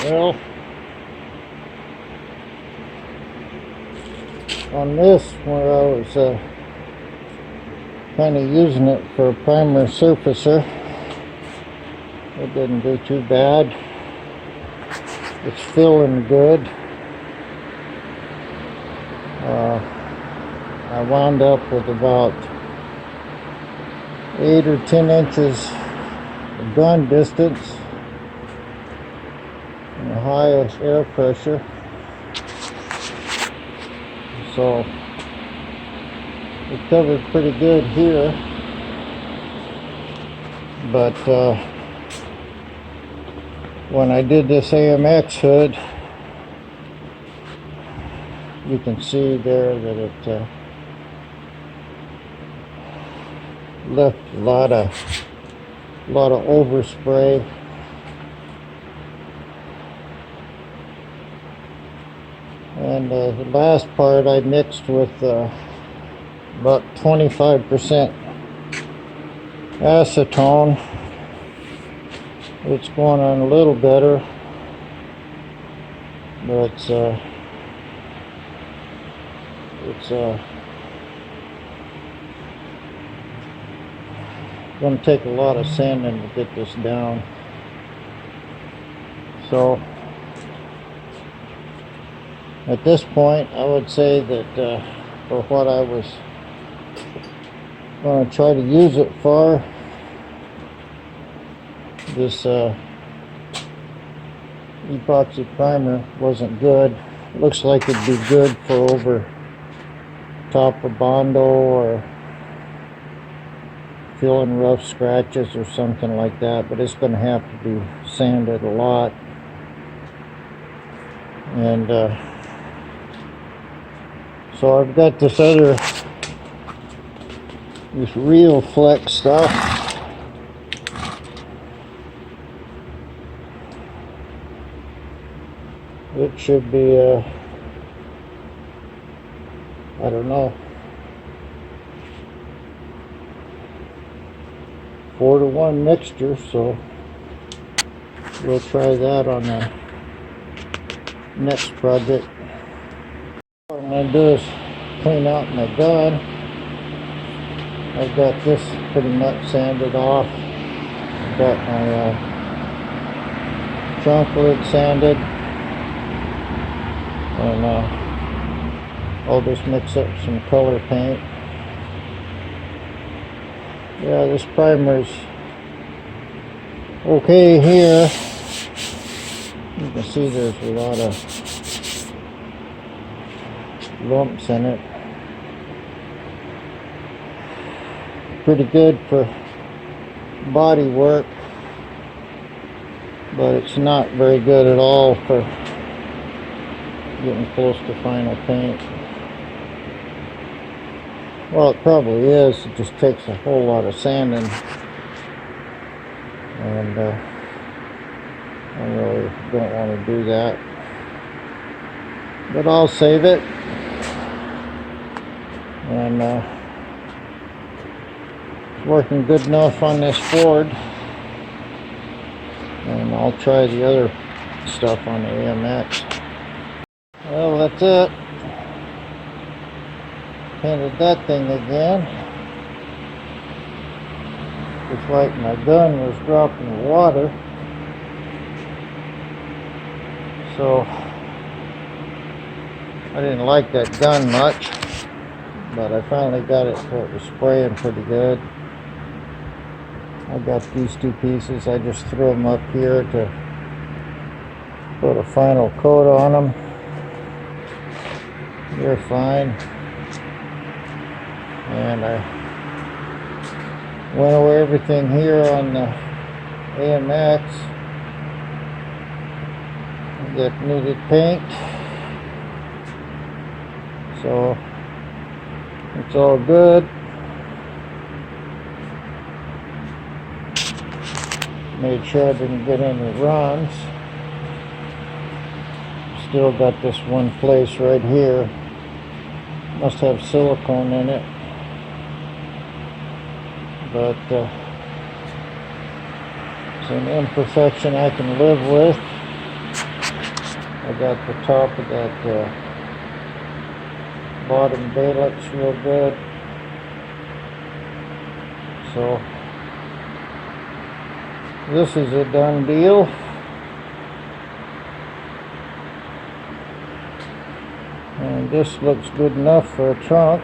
Well, on this, where I was kind of using it for a primer surfacer, it didn't do too bad. It's filling good. I wound up with about 8 or 10 inches of gun distance and a high air pressure. So it covered pretty good here, but when I did this AMX hood, you can see there that it left a lot of overspray. And the last part I mixed with about 25% acetone. It's going on a little better, but it's going to take a lot of sanding to get this down. So at this point, I would say that for what I was going to try to use it for, this epoxy primer wasn't good. It looks like it'd be good for over top of Bondo or filling rough scratches or something like that, but it's going to have to be sanded a lot. And so I've got this Real Flex stuff. It should be I don't know, 4-to-1 mixture, so we'll try that on the next project. What I'm going to do is clean out my gun. I've got this pretty much sanded off. I've got my trunk lid sanded, and I'll just mix up some color paint. Yeah, this primer's okay here. You can see there's a lot of lumps in it. Pretty good for body work, but it's not very good at all for getting close to final paint. Well, it probably is. It just takes a whole lot of sanding, and I really don't want to do that, but I'll save it. And it's working good enough on this Ford, and I'll try the other stuff on the AMX. Well, that's it. Painted that thing again. It's like my gun was dropping water. So I didn't like that gun much, but I finally got it so it was spraying pretty good. I got these two pieces. I just threw them up here to put a final coat on them. They're fine. And I went over everything here on the AMX that needed paint. So it's all good. Made sure I didn't get any runs. Still got this one place right here. Must have silicone in it. But it's an imperfection I can live with. I got the top of that bottom valence real good. So this is a done deal. And this looks good enough for a trunk.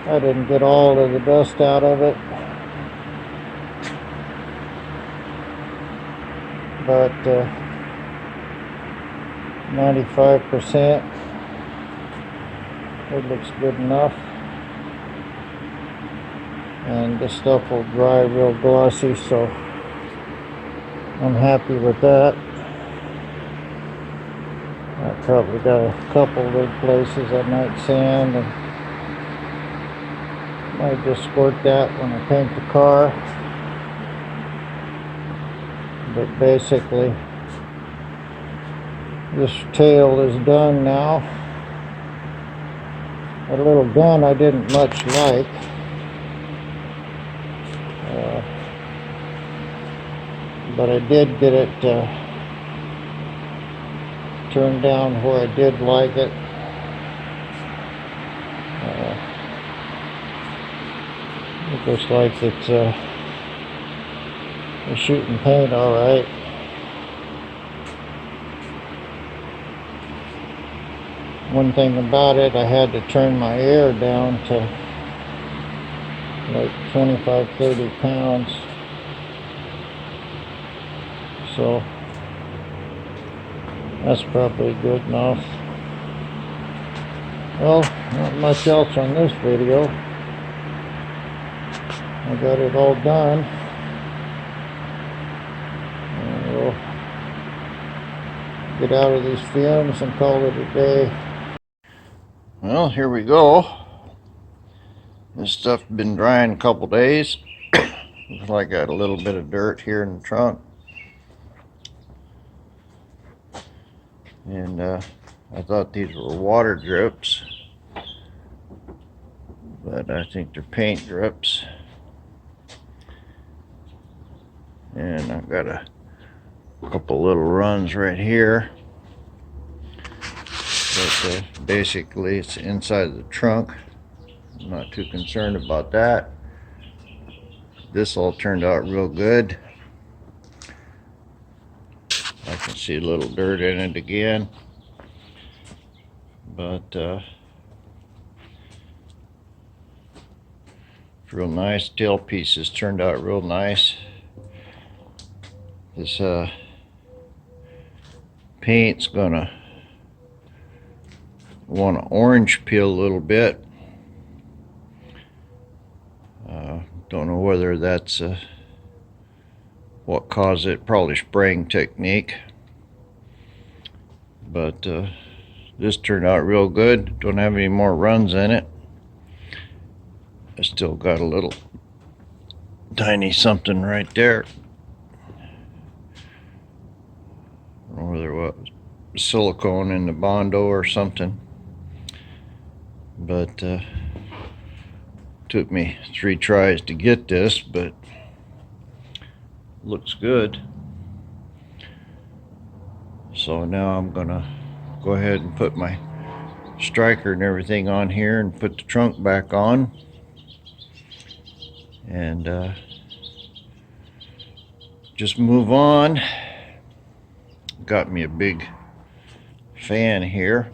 I didn't get all of the dust out of it, but 95%, it looks good enough. And this stuff will dry real glossy, so I'm happy with that. I probably got a couple of places I might sand, and might just squirt that when I paint the car. But basically, this tail is done now. A little gun I didn't much like. But I did get it turned down where I did like it. It looks like it's shooting paint all right. One thing about it, I had to turn my air down to like 25-30 pounds. So that's probably good enough. Well, not much else on this video. I got it all done. And we'll get out of these fumes and call it a day. Well, here we go. This stuff's been drying a couple days. Looks like I got a little bit of dirt here in the trunk. And I thought these were water drips, but I think they're paint drips. And I've got a couple little runs right here, but basically it's inside of the trunk. I'm not too concerned about that. This all turned out real good. I can see a little dirt in it again, but it's real nice. Tail pieces turned out real nice. This paint's gonna want to orange peel a little bit. Don't know whether that's what caused it. Probably spraying technique. But this turned out real good. Don't have any more runs in it. I still got a little tiny something right there. I don't know whether it was silicone in the Bondo or something. But took me 3 tries to get this, but looks good. So now I'm gonna go ahead and put my striker and everything on here and put the trunk back on, and just move on. Got me a big fan here.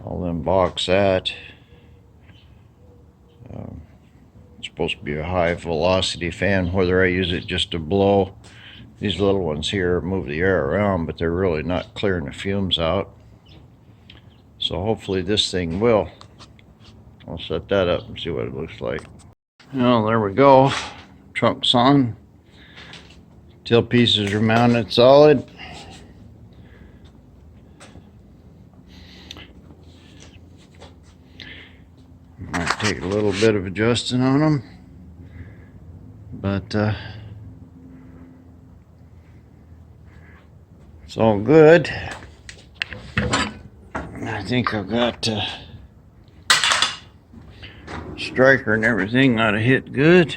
I'll unbox that. It's supposed to be a high velocity fan, whether I use it just to blow these little ones here, move the air around, but they're really not clearing the fumes out. So hopefully this thing will. I'll set that up and see what it looks like. Well, there we go. Trunk's on. Tail pieces are mounted solid. Might take a little bit of adjusting on them, but it's all good. I think I've got striker and everything ought to hit good.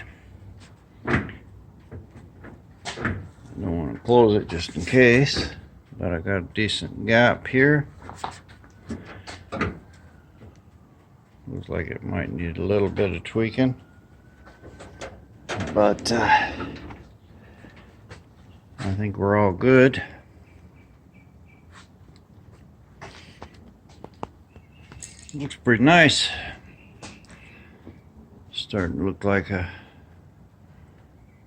I don't want to close it just in case. but I got a decent gap here. Looks like it might need a little bit of tweaking, but I think we're all good. Looks pretty nice. Starting to look like a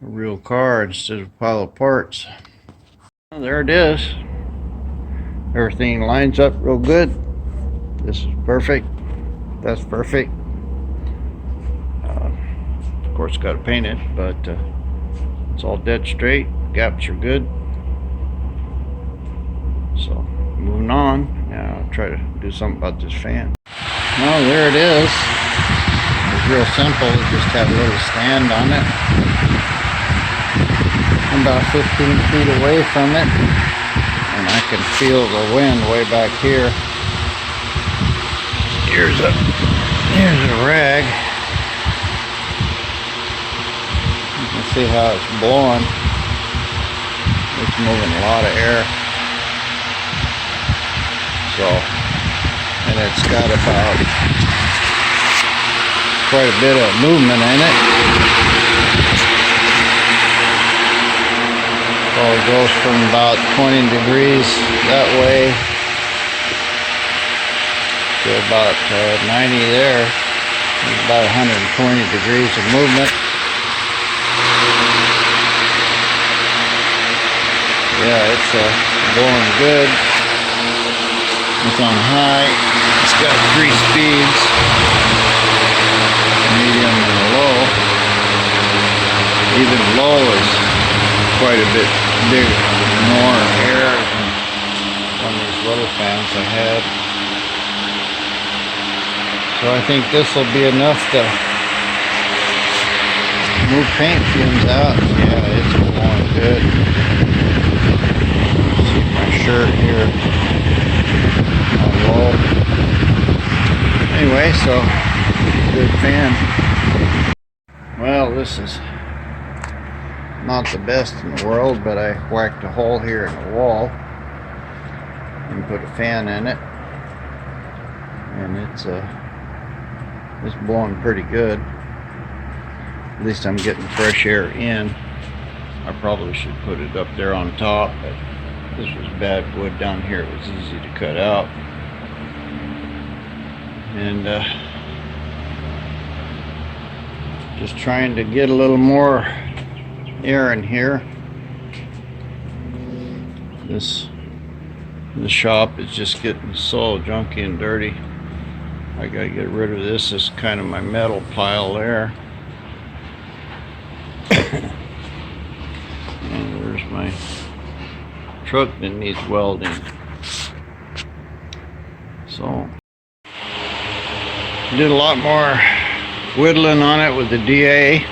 real car instead of a pile of parts. Well, there it is. Everything lines up real good. This is perfect. That's perfect. Of course, got to paint it, but it's all dead straight. Gaps are good. So, moving on. Now, I'll try to do something about this fan. Well, there it is. It's real simple. It just had a little stand on it. I'm about 15 feet away from it, and I can feel the wind way back here. Here's a rag. You can see how it's blowing. It's moving a lot of air. So, and it's got about quite a bit of movement in it. So it goes from about 20 degrees that way to about 90 there. There's about 120 degrees of movement. Yeah, it's going good. It's on high. It's got 3 speeds, medium and low. Even low is quite a bit bigger, more air than on these little fans I had. So I think this will be enough to move paint fumes out. Yeah, it's blowing good. See my shirt here on low. Anyway, so good fan. Well, this is not the best in the world, but I whacked a hole here in the wall and put a fan in it, and it's blowing pretty good. At least I'm getting fresh air in. I probably should put it up there on top, but this was bad wood down here. It was easy to cut out, and just trying to get a little more air in here. This shop is just getting so junky and dirty. I gotta get rid of this. This is kind of my metal pile there. And there's my truck that needs welding. So did a lot more whittling on it with the DA.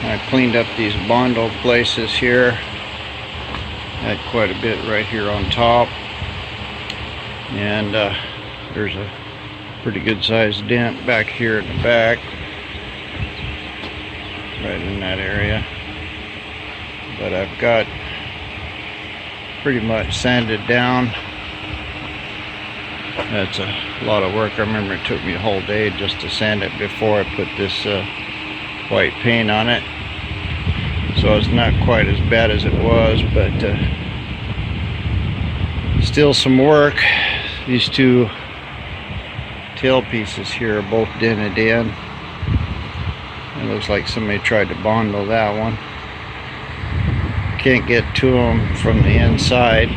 I cleaned up these bondo places here. Had quite a bit right here on top, and there's a pretty good sized dent back here in the back, right in that area. But I've got pretty much sanded down. That's a lot of work. I remember it took me a whole day just to sand it before I put this white paint on it. So it's not quite as bad as it was, but still some work. These two tail pieces here are both dented in. It looks like somebody tried to bondo that one. Can't get to them from the inside.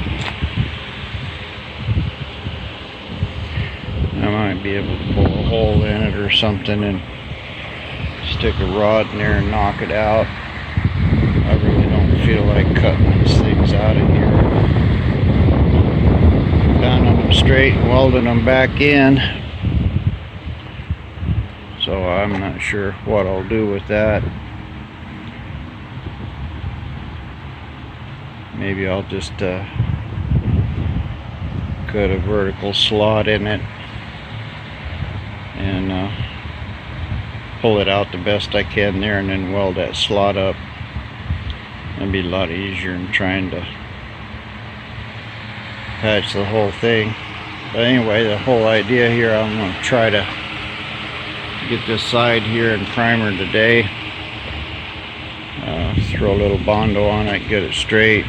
I might be able to pull a hole in it or something and stick a rod in there and knock it out. I really don't feel like cutting these things out of here. Pounding them straight and welding them back in. So I'm not sure what I'll do with that. Maybe I'll just cut a vertical slot in it and pull it out the best I can there, and then weld that slot up. That'd be a lot easier than trying to patch the whole thing. But anyway, the whole idea here, I'm going to try to get this side here in primer today. Throw a little Bondo on it, get it straight,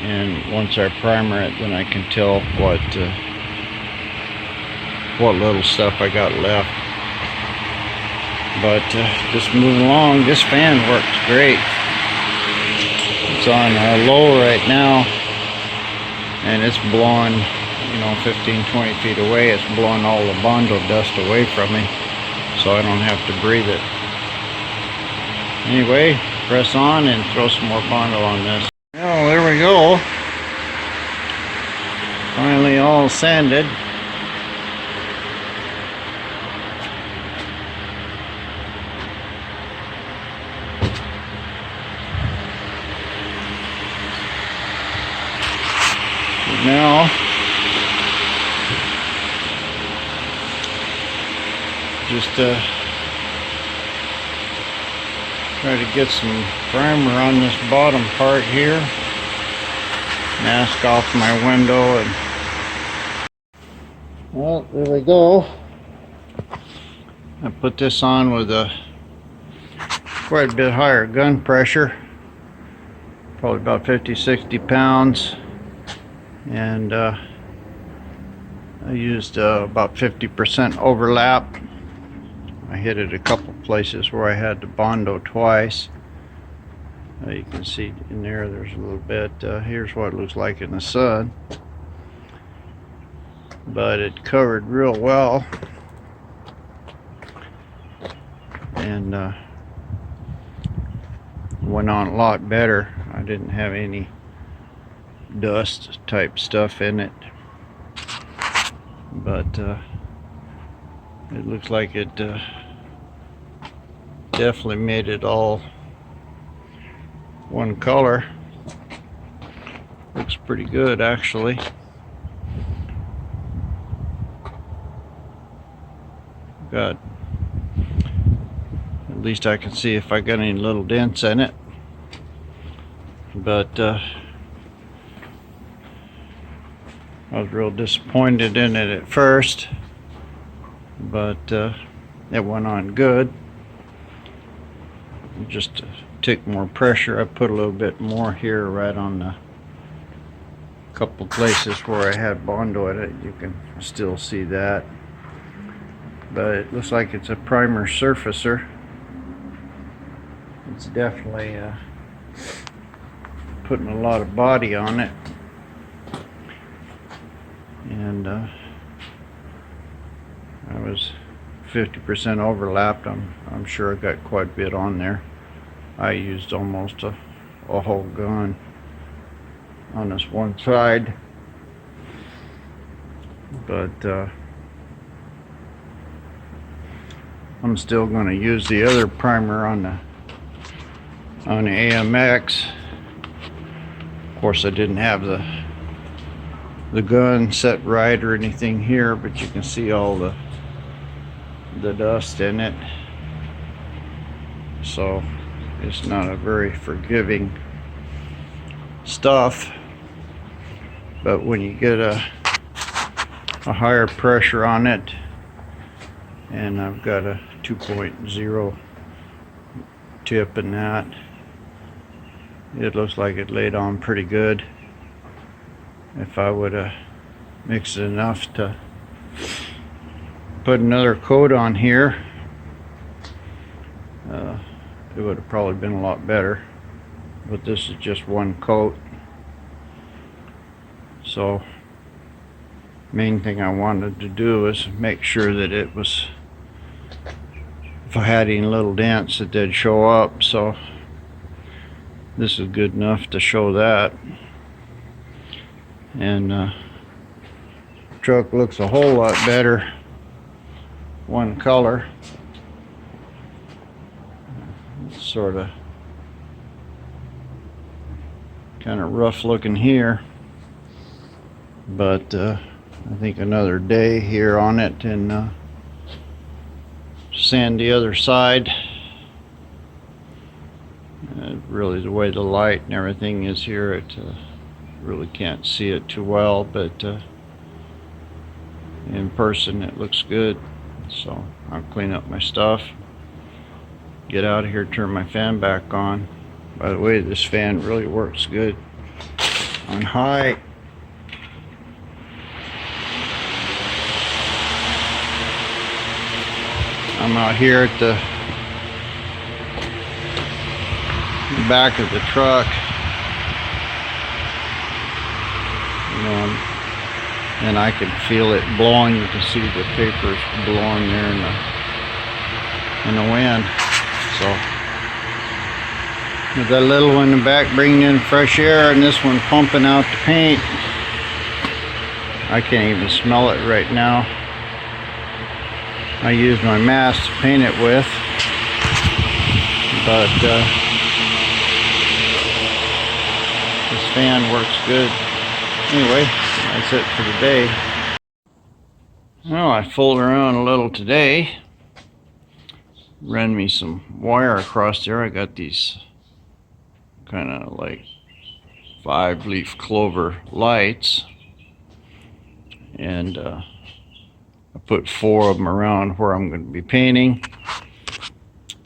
and once I primer it, then I can tell what little stuff I got left. But just moving along, this fan works great. It's on low right now, and it's blowing, 15-20 feet away. It's blowing all the Bondo dust away from me, so I don't have to breathe it. Anyway, press on and throw some more Bondo on this. Oh, there we go. Finally all sanded. Now, just try to get some primer on this bottom part here. Mask off my window, and well, there we go. I put this on with a quite a bit higher gun pressure, probably about 50-60 pounds, and I used about 50% overlap. I hit it a couple places where I had to Bondo twice. You can see in there's a little bit. Here's what it looks like in the sun, but it covered real well, and went on a lot better. I didn't have any dust type stuff in it, but it looks like it definitely made it all one color. Looks pretty good, actually. Got, at least I can see if I got any little dents in it, but I was real disappointed in it at first, but it went on good. Just to take more pressure, I put a little bit more here right on the couple places where I had Bondo in it. You can still see that, but it looks like it's a primer surfacer. It's definitely putting a lot of body on it, and I was 50% overlapped. I'm sure I got quite a bit on there. I used almost a whole gun on this one side, but I'm still going to use the other primer on the AMX. Of course, I didn't have the gun set right or anything here, but you can see all the dust in it, so it's not a very forgiving stuff. But when you get a higher pressure on it, and I've got a 2.0 tip in that, it looks like it laid on pretty good. If I would have mixed it enough to put another coat on here, it would have probably been a lot better, but this is just one coat. So main thing I wanted to do is make sure that it was, if I had any little dents, that they'd show up. So this is good enough to show that, and truck looks a whole lot better one color. It's sort of kind of rough looking here, but I think another day here on it, and sand the other side. Really, the way the light and everything is here, it really can't see it too well, but in person it looks good. So I'll clean up my stuff, get out of here, turn my fan back on. By the way, this fan really works good on high. I'm out here at the back of the truck, and I can feel it blowing. You can see the papers blowing there in the wind. So with that little one in the back bringing in fresh air, and this one pumping out the paint. I can't even smell it right now. I use my mask to paint it with, but this fan works good. Anyway, that's it for today. Well, I fooled around a little today. Ran me some wire across there. I got these kind of like 5-leaf clover lights, and I put 4 of them around where I'm going to be painting,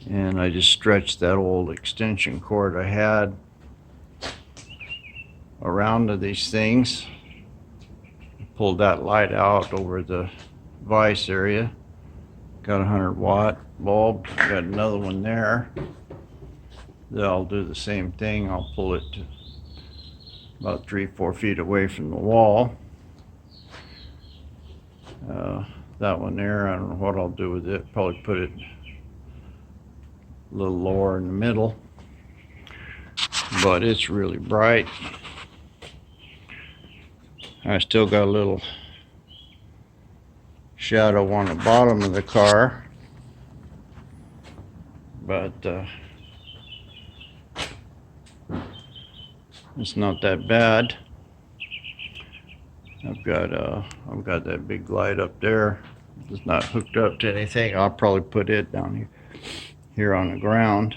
and I just stretched that old extension cord I had around to these things. Pulled that light out over the vise area. Got a 100-watt bulb. Got another one there. Then I'll do the same thing. I'll pull it to about 3-4 feet away from the wall. That one there, I don't know what I'll do with it. Probably put it a little lower in the middle, but it's really bright. I still got a little shadow on the bottom of the car, but it's not that bad. I've got that big light up there. It's not hooked up to anything. I'll probably put it down here on the ground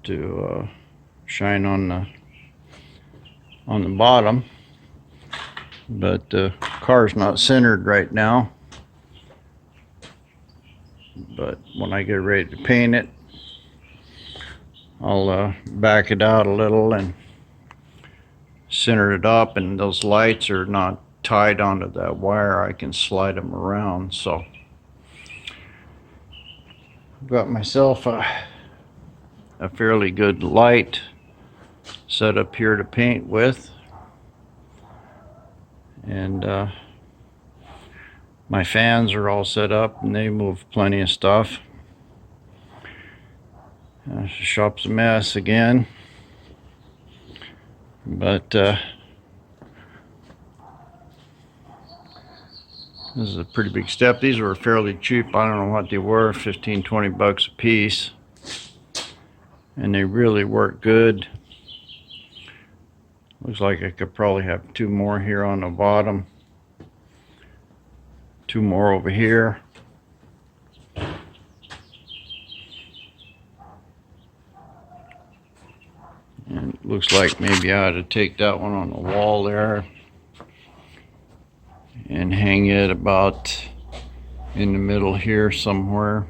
to shine on the bottom. But the car's not centered right now. But when I get ready to paint it, I'll back it out a little and center it up, and those lights are not tied onto that wire. I can slide them around. So I've got myself a fairly good light set up here to paint with, and my fans are all set up and they move plenty of stuff. The shop's a mess again, but this is a pretty big step. These were fairly cheap. I don't know what they were, 15-20 bucks a piece, and they really work good. Looks like I could probably have 2 more here on the bottom, 2 more over here. And it looks like maybe I ought to take that one on the wall there and hang it about in the middle here somewhere.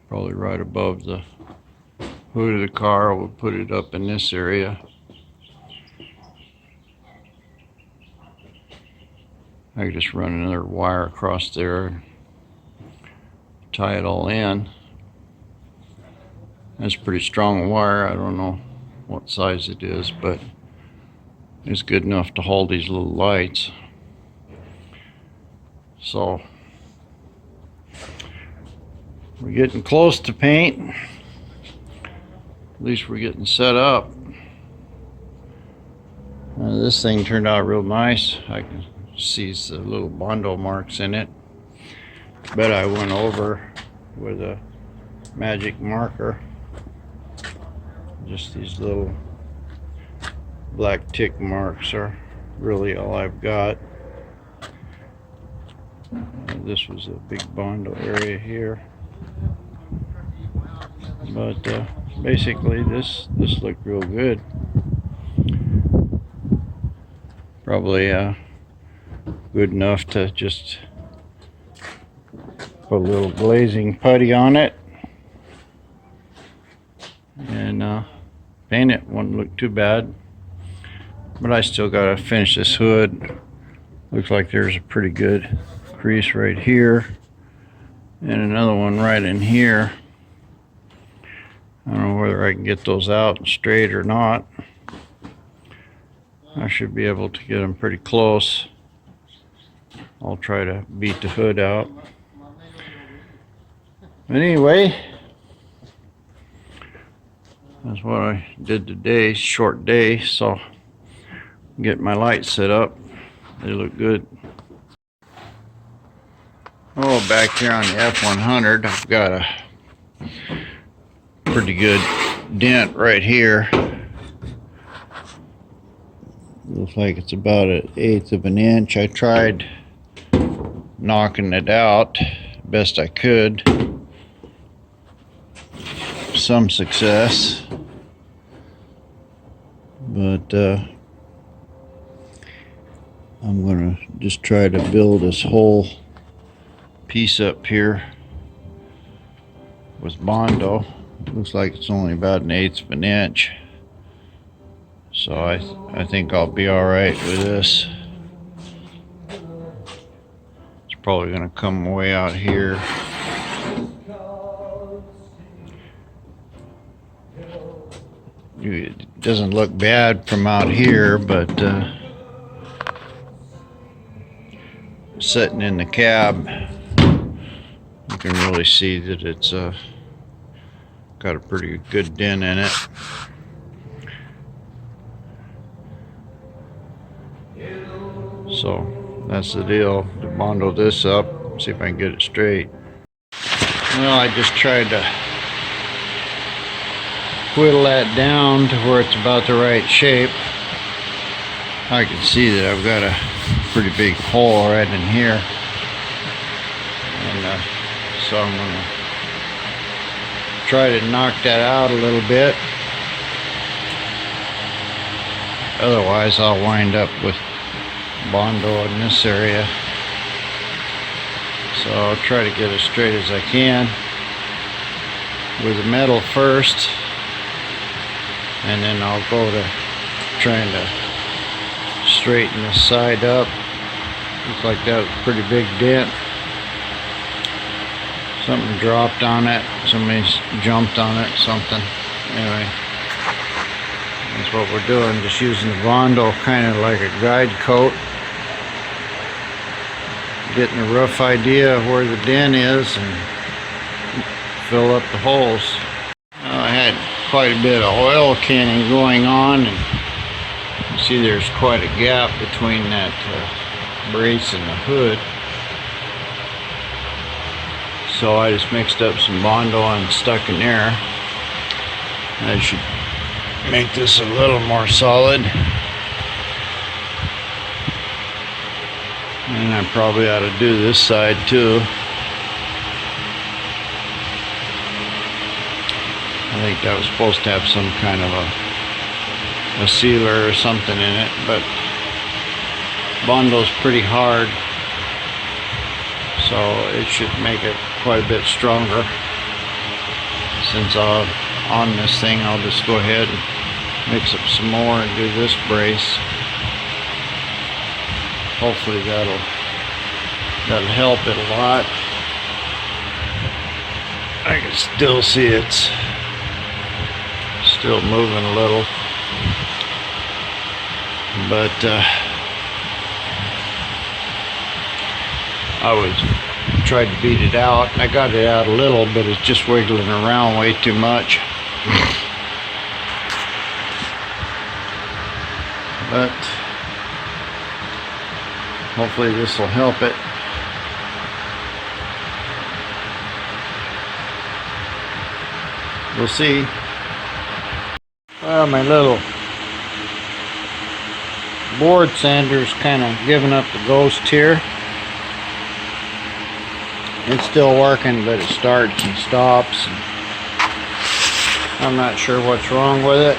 Probably right above the hood of the car. We'll put it up in this area. I could just run another wire across there, tie it all in. That's pretty strong wire. I don't know what size it is, but it's good enough to hold these little lights. So we're getting close to paint. At least we're getting set up. This thing turned out real nice. I can see the little bondo marks in it. Bet I went over with a magic marker. Just these little black tick marks are really all I've got. This was a big bondo area here, but basically this looked real good. Probably good enough to just put a little glazing putty on it and paint it. Wouldn't look too bad, but I still gotta finish this hood. Looks like there's a pretty good crease right here and another one right in here. I don't know whether I can get those out straight or not. I should be able to get them pretty close. I'll try to beat the hood out. But anyway, that's what I did today. Short day, so get my lights set up. They look good. Oh, back here on the F100, I've got a pretty good dent right here. Looks like it's about 1/8 of an inch. I tried knocking it out best I could. Some success, but I'm gonna just try to build this whole piece up here with Bondo. Looks like it's only about 1/8 of an inch, so I think I'll be all right with this. It's probably gonna come way out here. It doesn't look bad from out here, but sitting in the cab, you can really see that it's got a pretty good dent in it. So that's the deal. To Bondo this up, see if I can get it straight. Well, I just tried to whittle that down to where it's about the right shape. I can see that I've got a pretty big hole right in here, and so I'm going to try to knock that out a little bit. Otherwise I'll wind up with Bondo in this area. So I'll try to get as straight as I can with the metal first, and then I'll go to trying to straighten the side up. Looks like that was a pretty big dent. Something dropped on it. Somebody's jumped on it, something. Anyway, that's what we're doing. Just using the Bondo kind of like a guide coat. Getting a rough idea of where the dent is and fill up the holes. I had quite a bit of oil canning going on, and you see there's quite a gap between that brace and the hood. So I just mixed up some Bondo and stuck in there. I should make this a little more solid. And I probably ought to do this side too. I think that was supposed to have some kind of a sealer or something in it, but Bondo's pretty hard, so it should make it quite a bit stronger. Since on this thing, I'll just go ahead and mix up some more and do this brace. Hopefully that'll help it a lot. I can still see it's still moving a little, but I tried to beat it out. I got it out a little, but it's just wiggling around way too much. But hopefully this will help it. We'll see. Well, my little board sander's kind of giving up the ghost here. It's still working, but it starts and stops. I'm not sure what's wrong with it.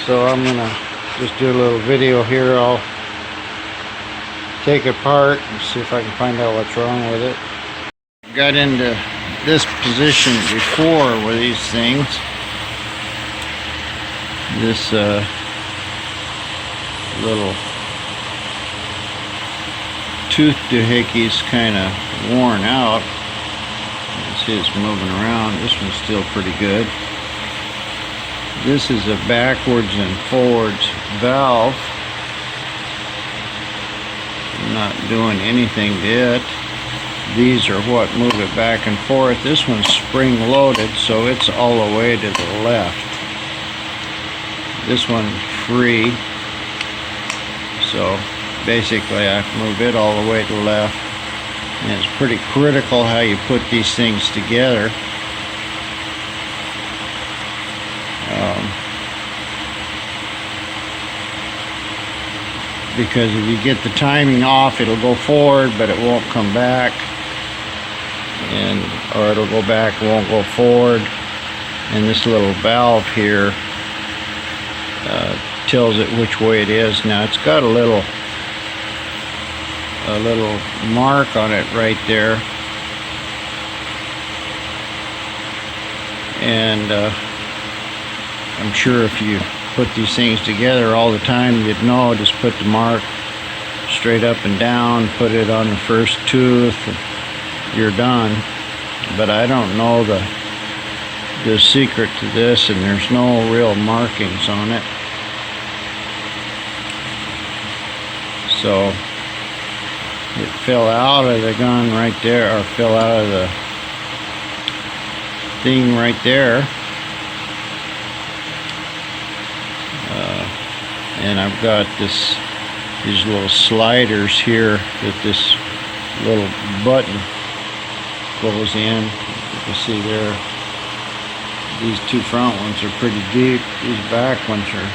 So I'm gonna just do a little video here. I'll take it apart and see if I can find out what's wrong with it. Got into this position before with these things. This little tooth doohickey's kind of worn out. You see it's moving around. This one's still pretty good. This is a backwards and forwards valve. I'm not doing anything to it. These are what move it back and forth. This one's spring loaded, so it's all the way to the left. This one's free, so basically I move it all the way to the left. And it's pretty critical how you put these things together. Because if you get the timing off, it'll go forward, but it won't come back. Or it'll go back, won't go forward. And this little valve here tells it which way it is. Now it's got a little mark on it right there, and I'm sure if you put these things together all the time, you'd know. Just put the mark straight up and down, put it on the first tooth, and you're done. But I don't know the secret to this, and there's no real markings on it. So it fell out of the gun right there, or fell out of the thing right there. And I've got these little sliders here that this little button goes in. You can see there, these two front ones are pretty deep. These back ones are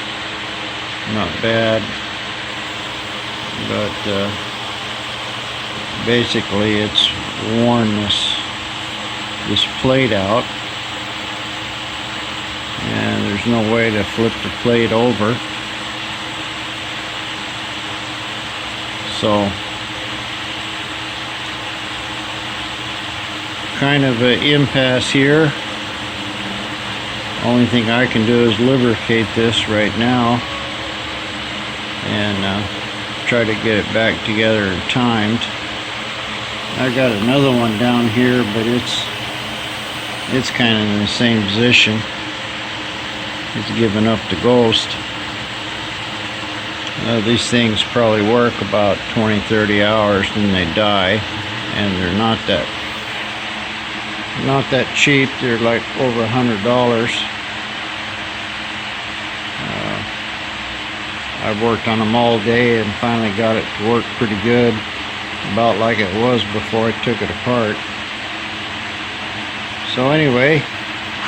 not bad. But basically it's worn this plate out, and there's no way to flip the plate over. So kind of an impasse here. Only thing I can do is lubricate this right now and try to get it back together and timed. I got another one down here, but it's kind of in the same position. It's giving up the ghost. These things probably work about 20-30 hours, then they die, and they're not that cheap. They're like over $100. I've worked on them all day and finally got it to work pretty good, about like it was before I took it apart. So anyway,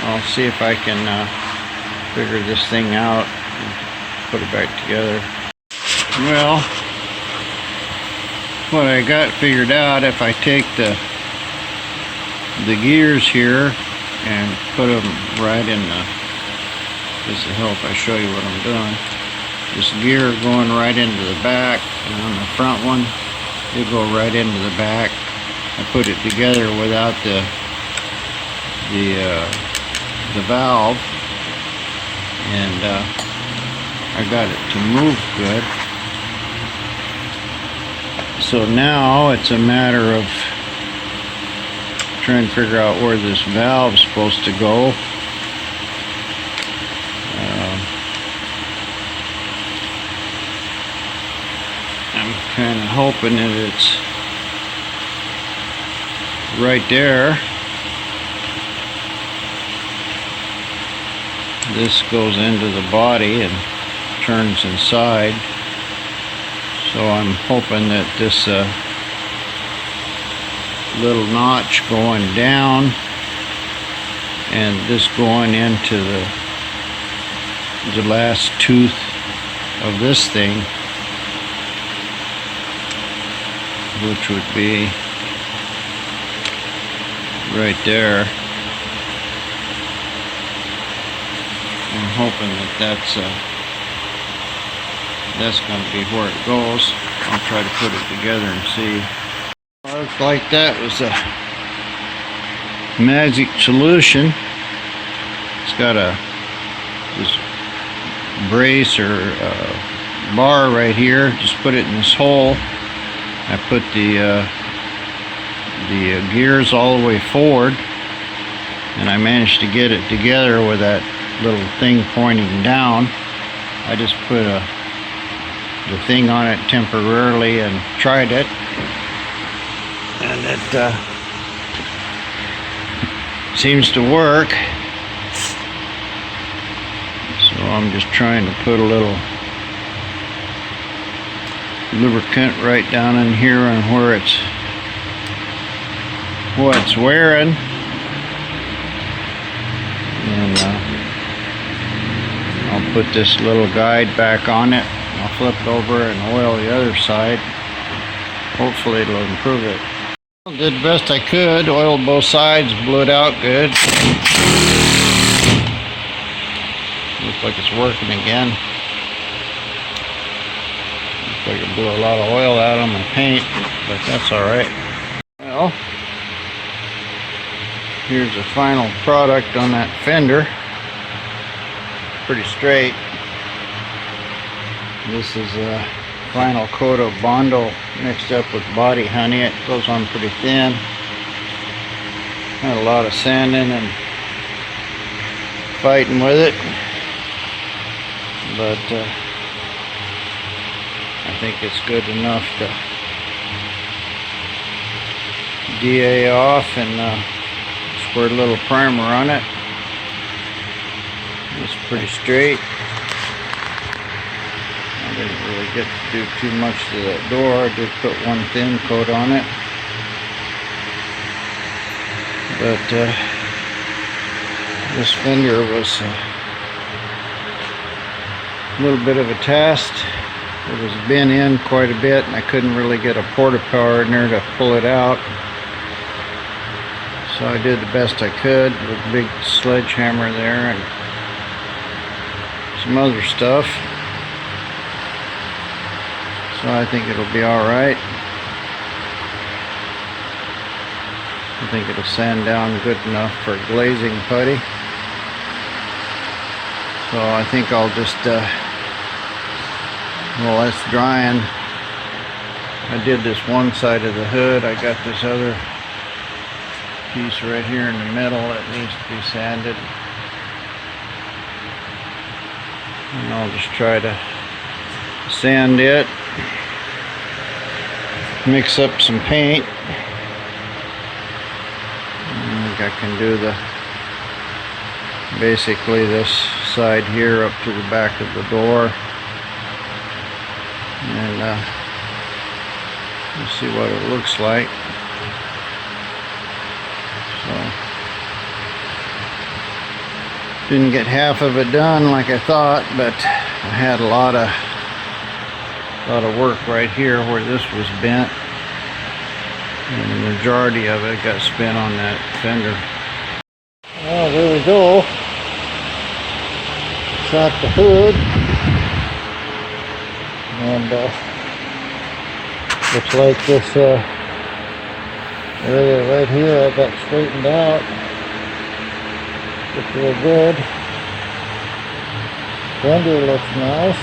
I'll see if I can figure this thing out and put it back together. Well, what I got figured out, if I take the gears here and put them right in the, this will help I show you what I'm doing. This gear going right into the back, and on the front one, it'll go right into the back. I put it together without the valve, and I got it to move good. So now it's a matter of trying to figure out where this valve's supposed to go. I'm kind of hoping that it's right there. This goes into the body and turns inside. So I'm hoping that this little notch going down and this going into the last tooth of this thing, which would be right there. I'm hoping that that's going to be where it goes. I'll try to put it together and see. Looks like that was a magic solution. It's got this brace or bar right here. Just put it in this hole. I put the gears all the way forward, and I managed to get it together with that little thing pointing down. I just put the thing on it temporarily and tried it, and it seems to work. So I'm just trying to put a little lubricant right down in here on where it's wearing, and I'll put this little guide back on it. I'll flip it over and oil the other side. Hopefully it'll improve it. Did the best I could, oiled both sides, blew it out good. Looks like it's working again. Looks like it blew a lot of oil out on my paint, but that's alright. Well, here's the final product on that fender. Pretty straight. This is a final coat of Bondo mixed up with body honey. It goes on pretty thin. Had a lot of sanding and fighting with it, but I think it's good enough to DA off, and squirt a little primer on it. It's pretty straight. I didn't really get to do too much to that door. I did put one thin coat on it, but this fender was a little bit of a test. It was bent in quite a bit, and I couldn't really get a porta power in there to pull it out. So I did the best I could with a big sledgehammer there and some other stuff. So I think it'll be alright. I think it'll sand down good enough for glazing putty. So I think I'll just, while that's drying, I did this one side of the hood. I got this other piece right here in the middle that needs to be sanded. And I'll just try to sand it, mix up some paint. I think I can do basically this side here up to the back of the door, and we'll see what it looks like. So didn't get half of it done like I thought, but I had a lot of work right here where this was bent, and the majority of it got spent on that fender. Well, there we go. Shot the hood, and looks like this area right here I got straightened out. Looks real good. Fender looks nice.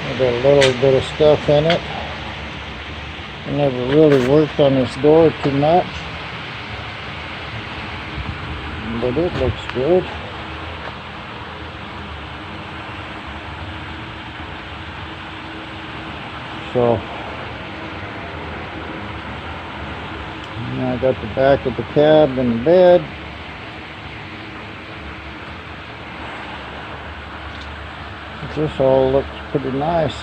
I got a little bit of stuff in it. I never really worked on this door too much, but it looks good. So now I got the back of the cab and the bed. This all looks pretty nice,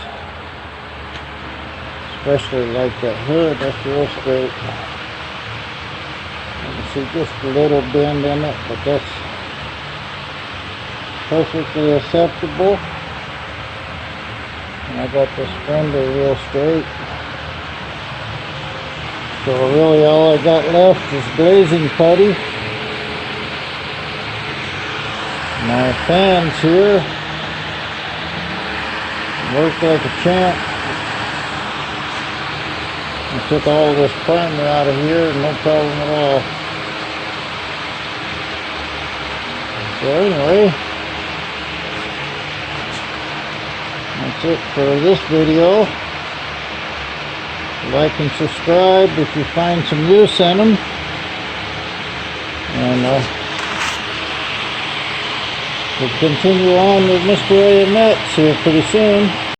especially like that hood. That's real straight. You can see just a little bend in it, but that's perfectly acceptable. And I got this fender real straight. So really all I got left is glazing putty. My fans here worked like a champ. I took all this primer out of here, no problem at all. So anyway, that's it for this video. Like and subscribe if you find some use in them. And we'll continue on with Mr. AMX here pretty soon.